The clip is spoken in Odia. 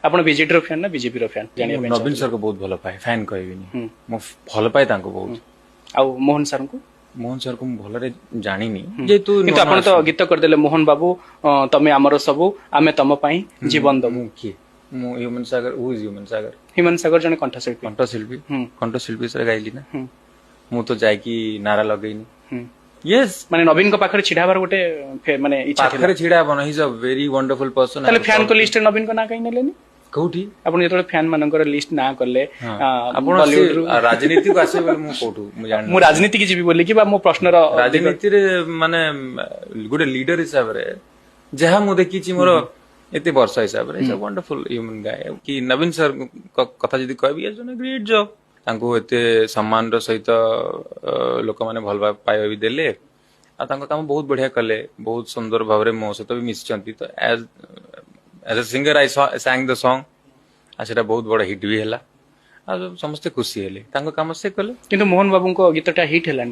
ଆପଣ ବିଜେଡି ର ଫ୍ୟାନ୍ ନା ବିଜେପି ର ଫ୍ୟାନ୍ ଜାଣିବା ପାଇଁ ନବୀନ ସର ବହୁତ ଭଲ ପାଏ ଫ୍ୟାନ୍ କହିବିନି ମୁଁ ଭଲ ପାଏ ତାଙ୍କୁ ବହୁତ। ଆଉ ମୋହନ ସାର୍ଙ୍କୁ ମୋହନ ସରକୁ ମୁଁ ଭଲରେ ଜାଣିନି ଯେହେତୁ କିନ୍ତୁ ଆପଣ ତ ଗୀତ କରିଦେଲେ ମୋହନ ବାବୁ ତମେ ଆମର ସବୁ ଆମେ ତମ ପାଇଁ ଜୀବନ ଦବୁ। ମୁଁ କିଏ ମୁଁ ହ୍ୟୁମାନ ସାଗର ହ୍ୟୁମାନ ସାଗର ହ୍ୟୁମାନ ସାଗର ଜଣେ କଣ୍ଠଶିଳ୍ପୀ। କଣ୍ଠଶିଳ୍ପୀ ସରେ ଗାଇଲି ନା ମୁଁ ତ ଯାଇକି ନାରା ଲଗେଇନି। ହୁଁ। ୟେସ୍ ମାନେ ନବୀନଙ୍କ ପାଖରେ ଛିଡା ହବାର ଗୋଟେ ମାନେ ଇଚ୍ଛା ଥିଲା। ପାଖରେ ଛିଡା ହବନ ହି ଅ ଭେରି ୱଣ୍ଡରଫୁଲ ପର୍ସନ। ତାହେଲେ ଫ୍ୟାନଙ୍କ ଲିଷ୍ଟରେ ନବୀନଙ୍କ ନାଁ କାହିଁ ନେଲେନି? କୋଉଠି ଆପଣ ଯେତେବେଳେ ଫ୍ୟାନ ମାନଙ୍କର ଲିଷ୍ଟ ନାଁ କଲେ ଆପଣ ରାଜନୀତିକୁ ଆସିବେ ବୋଲି ମୁଁ କୋଉଠୁ ମୁଁ ଜାଣିନି। ମୁଁ ରାଜନୀତିକି ଯିବି ବୋଲି କି ବା ମୋ ପ୍ରଶ୍ନର ରାଜନୀତିରେ ମାନେ ଗୋଟେ ଲିଡର ହିସାବରେ ଯାହା ମୁଁ ଦେଖିଛି ମୋର ଏତେ ବର୍ଷ ହିସାବରେ ୱଣ୍ଡରଫୁଲ ହ୍ୟୁମାନ ଗାଏ କି ନବୀନ ସାର୍ କଥା ଯଦି କହିବି ଗ୍ରେଟ୍ ଜବ୍ ତାଙ୍କୁ ଏତେ ସମ୍ମାନର ସହିତ ଲୋକମାନେ ଭଲ ପାଇବା ବି ଦେଲେ ଆଉ ତାଙ୍କ କାମ ବହୁତ ବଢିଆ କଲେ ବହୁତ ସୁନ୍ଦର ଭାବରେ ମୋ ସହିତ ବି ମିଶିଛନ୍ତି ତ ଏଜ୍ ଏ ସିଙ୍ଗର ଆଇ ସାଙ୍ଗ ଦ ସଙ୍ଗ ଆଉ ସେଟା ବହୁତ ବଡ ହିଟ୍ ବି ହେଲା ଆଉ ସମସ୍ତେ ଖୁସି ହେଲେ ତାଙ୍କ କାମ ସେ କଲେ। କିନ୍ତୁ ମୋହନ ବାବୁଙ୍କ ଗୀତଟା ହିଟ୍ ହେଲାନି।